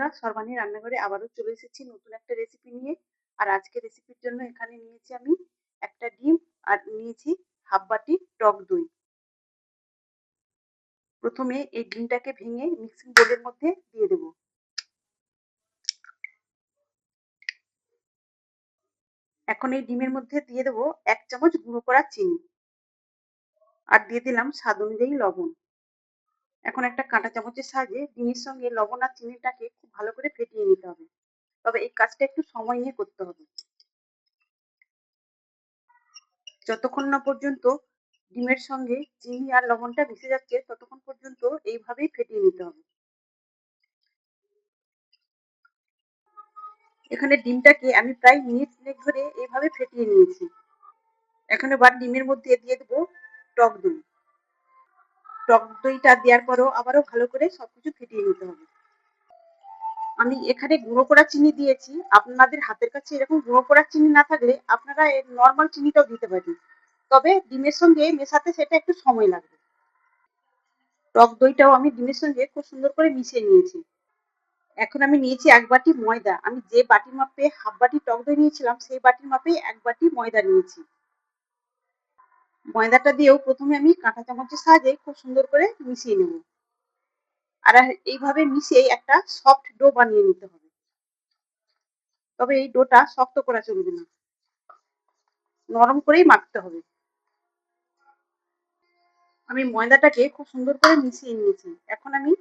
বন্ধুরা, সর্বাণী রান্নাঘরে আবারও চলে এসেছি নতুন একটা রেসিপি নিয়ে। আর আজকে রেসিপির জন্য এখানে নিয়েছি আমি একটা ডিম আর নিয়েছি হাফ বাটি টক দই। প্রথমে এই ডিমটাকে ভেঙে মিক্সিং বোলের মধ্যে দিয়ে দেব। এখন এই ডিমের মধ্যে দিয়ে দেব 1 চামচ গুঁড়ো করা চিনি আর দিয়ে দিলাম স্বাদ অনুযায়ী লবণ। এখন একটা কাঁটা চামচের সাহায্যে ডিমের সঙ্গে লবণ আর চিনিটাকে খুব ভালো করে ফেটিয়ে নিতে হবে। তবে এই কাজটা একটু সময় নিয়ে করতে হবে। যতক্ষণ না পর্যন্ত ডিমের সঙ্গে চিনি আর লবণটা মিশে যাচ্ছে ততক্ষণ পর্যন্ত এইভাবেই ফেটিয়ে নিতে হবে। এখানে ডিমটাকে আমি প্রায় মিনিট 3 ধরে এইভাবে ফেটিয়ে নিয়েছি। এখন এবার ডিমের মধ্যে দিয়ে দেবো টক দই। টক দইটা দেওয়ার পরও আবারও ভালো করে সবকিছু ফেটিয়ে নিতে হবে। আমি এখানে গুঁড়ো করা চিনি দিয়েছি। আপনাদের হাতের কাছে এরকম গুঁড়ো করা চিনি না থাকলে আপনারা নর্মাল চিনিটাও দিতে পারেন। তবে ডিমের সঙ্গে মেশাতে সেটা একটু সময় লাগবে। টক দইটাও আমি ডিমের সঙ্গে খুব সুন্দর করে মিশিয়ে নিয়েছি। এখন আমি নিয়েছি 1 বাটি ময়দা। আমি যে বাটির মাপে হাফ বাটি টক দই নিয়েছিলাম সেই বাটির মাপেই 1 বাটি ময়দা নিয়েছি। ময়দাটা দিয়েও প্রথমে আমি কাঁটা চামচের সাহায্যে খুব সুন্দর করে মিশিয়ে নেব। আর এইভাবে মিশিয়ে একটা সফট ডো বানিয়ে নিতে হবে। তবে এই ডোটা শক্ত করা চলবে না, নরম করেই মাখতে হবে। আমি ময়দাটাকে খুব সুন্দর করে মিশিয়ে নিয়েছি। এখন আমি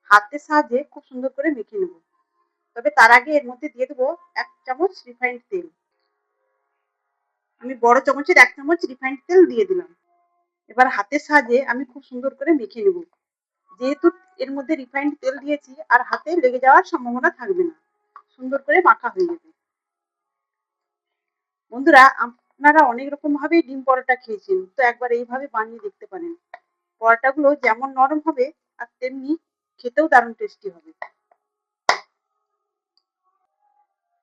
হাতের সাহায্যে খুব সুন্দর করে মেখে নেব। তবে তার আগে এর মধ্যে দিয়ে দেবো 1 চামচ রিফাইন্ড তেল। আমি বড় চামচের 1 চামচ রিফাইন্ড তেল দিয়ে দিলাম। এবার হাতের সাহায্যে আমি খুব সুন্দর করে মেখে নেব। যেহেতু এর মধ্যে রিফাইন্ড তেল দিয়েছি আর হাতে লেগে যাওয়ার সম্ভাবনা থাকবে না, সুন্দর করে মাখা হয়ে যাবে। বন্ধুরা, আপনারা অনেক রকম ভাবে ডিম পরোটা খেয়েছেন, তো একবার এইভাবে বানিয়ে দেখতে পারেন। পরোটাগুলো যেমন নরম হবে আর তেমনি খেতেও দারুণ টেস্টি হবে।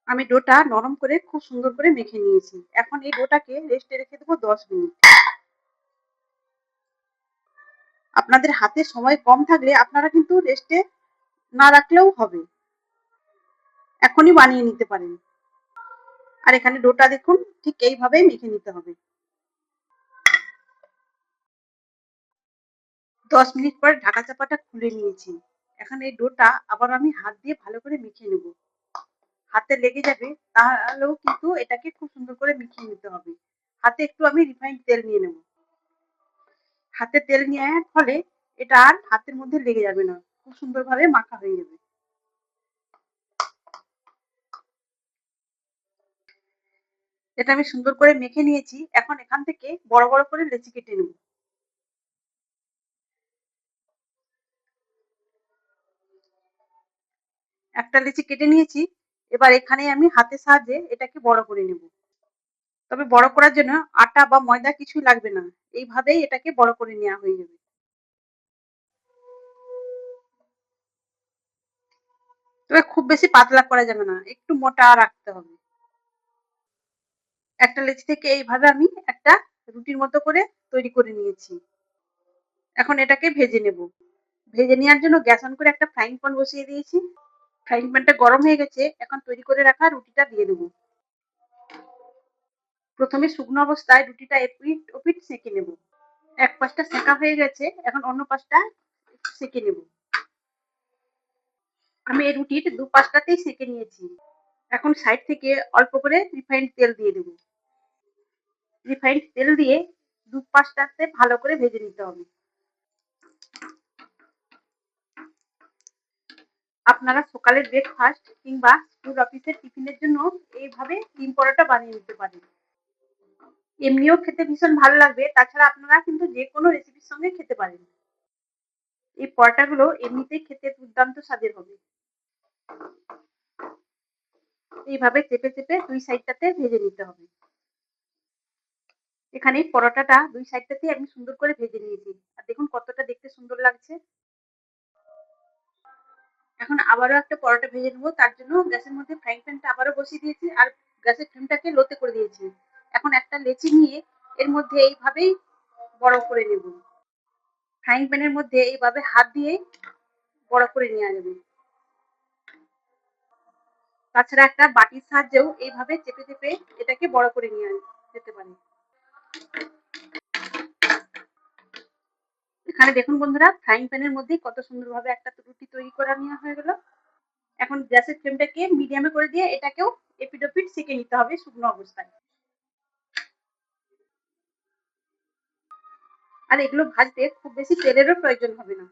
আমি ডোটা নরম করে খুব সুন্দর করে মেখে নিয়েছি। এখন এই ডোটাকে রেস্টে রেখে দেবো 10 মিনিট। আপনাদের হাতে সময় কম থাকলে আপনারা কিন্তু রেস্টে না রাখলেও হবে, এখনই বানিয়ে নিতে পারেন। আর এখানে ডোটা দেখুন ঠিক এইভাবেই মেখে নিতে হবে। 10 মিনিট পরে ঢাকা চাপাটা খুলে নিয়েছি। এখন এই ডোটা আবার আমি হাত দিয়ে ভালো করে মেখে নেব। হাতে লেগে যাবে তাহলেও কিন্তু এটাকে খুব সুন্দর করে মিশিয়ে নিতে হবে। হাতে একটু আমি রিফাইন্ড তেল নিয়ে নেব। হাতে তেল নেওয়ার ফলে এটা আর হাতের মধ্যে লেগে যাবে না, খুব সুন্দরভাবে মাখা হয়ে যাবে। এটা আমি সুন্দর করে মেখে নিয়েছি। এখন এখান থেকে বড় বড় করে লেচি কেটে নেব। একটা লেচি কেটে নিয়েছি। এবার এখানে আমি হাতের সাহায্যে এটাকে বড় করে নেব। তবে বড় করার জন্য আটা বা ময়দা কিছুই লাগবে না, এইভাবেই এটাকে বড় করে নেওয়া হয়ে যাবে। তবে খুব বেশি পাতলা করা যাবে না, একটু মোটা রাখতে হবে। একটা লেচি থেকে এইভাবে আমি একটা রুটির মতো করে তৈরি করে নিয়েছি। এখন এটাকে ভেজে নেব। ভেজে নেওয়ার জন্য গ্যাস অন করে একটা ফ্রাইং প্যান বসিয়ে দিয়েছি। ফ্রাইং প্যানটা গরম হয়ে গেছে। এখন তৈরি করে রাখা রুটিটা দিয়ে দেবো। প্রথমে শুকনো অবস্থায় রুটিটা এপিঠ ওপিঠ সেঁকে নেব। এক পাশটা সেঁকা হয়ে গেছে, এখন অন্য পাশটা সেঁকে নেব। আমি এই রুটির দু পাশটাতেই সেঁকে নিয়েছি। এখন সাইড থেকে অল্প করে রিফাইন্ড তেল দিয়ে দেব। রিফাইন্ড তেল দিয়ে দু পাশটাতে ভালো করে ভেজে নিতে হবে। আপনারা সকালের ব্রেকফাস্ট কিংবা স্কুল অফিসের টিফিনের জন্য এইভাবে ডিম পরোটা বানিয়ে নিতে পারেন। এমনিও খেতে ভীষণ ভালো লাগবে। তাছাড়া আপনারা কিন্তু যে কোনো রেসিপির সঙ্গে খেতে পারেন। এই পরোটাগুলো এমনিতেই খেতে দুর্দান্ত স্বাদের হবে। এইভাবে চেপে চেপে দুই সাইডটাতে ভেজে নিতে হবে। এখানে পরোটাটা দুই সাইডটাতে আমি সুন্দর করে ভেজে নিয়েছি। আর দেখুন কতটা দেখতে সুন্দর লাগছে। এখন আবারও একটা পরোটা ভেজে নেবো। তার জন্য গ্যাসের মধ্যে ফ্রাইং প্যানটা আবারও বসিয়ে দিয়েছি আর গ্যাসের ফ্লেমটাকে লোতে করে দিয়েছি। এখন একটা লেচি নিয়ে এর মধ্যে এইভাবেই বড় করে নেব। ফ্রাইং প্যানের মধ্যে এইভাবে হাত দিয়ে বড় করে নেওয়া যাবে। তাছাড়া একটা বাটির সাহায্যেও এইভাবে চেপে চেপে এটাকে বড় করে নিয়ে যেতে পারে। এখানে দেখুন বন্ধুরা, ফ্রাইং প্যানের মধ্যে কত সুন্দরভাবে একটা রুটি তৈরি করা নেওয়া হয়ে গেল। এখন গ্যাসের ফ্লেমটাকে মিডিয়ামে করে দিয়ে এটাকেও এপিট ওপিট সেঁকে নিতে হবে শুকনো অবস্থায়। আর এগুলো ভাজতে খুব বেশি তেলেরও প্রয়োজন হবে না।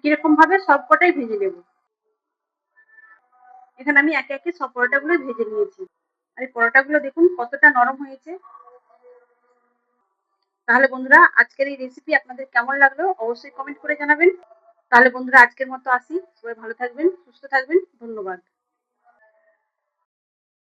কিরকম ভাবে সবকটাই ভেজে নেব। এখানে আমি একে একে সব পরোটাগুলো ভেজে নিয়েছি। আর এই পরোটাগুলো দেখুন কতটা নরম হয়েছে। তাহলে বন্ধুরা, আজকের এই রেসিপি আপনাদের কেমন লাগলো অবশ্যই কমেন্ট করে জানাবেন। তাহলে বন্ধুরা, আজকের মতো আসি। সবাই ভালো থাকবেন, সুস্থ থাকবেন। ধন্যবাদ।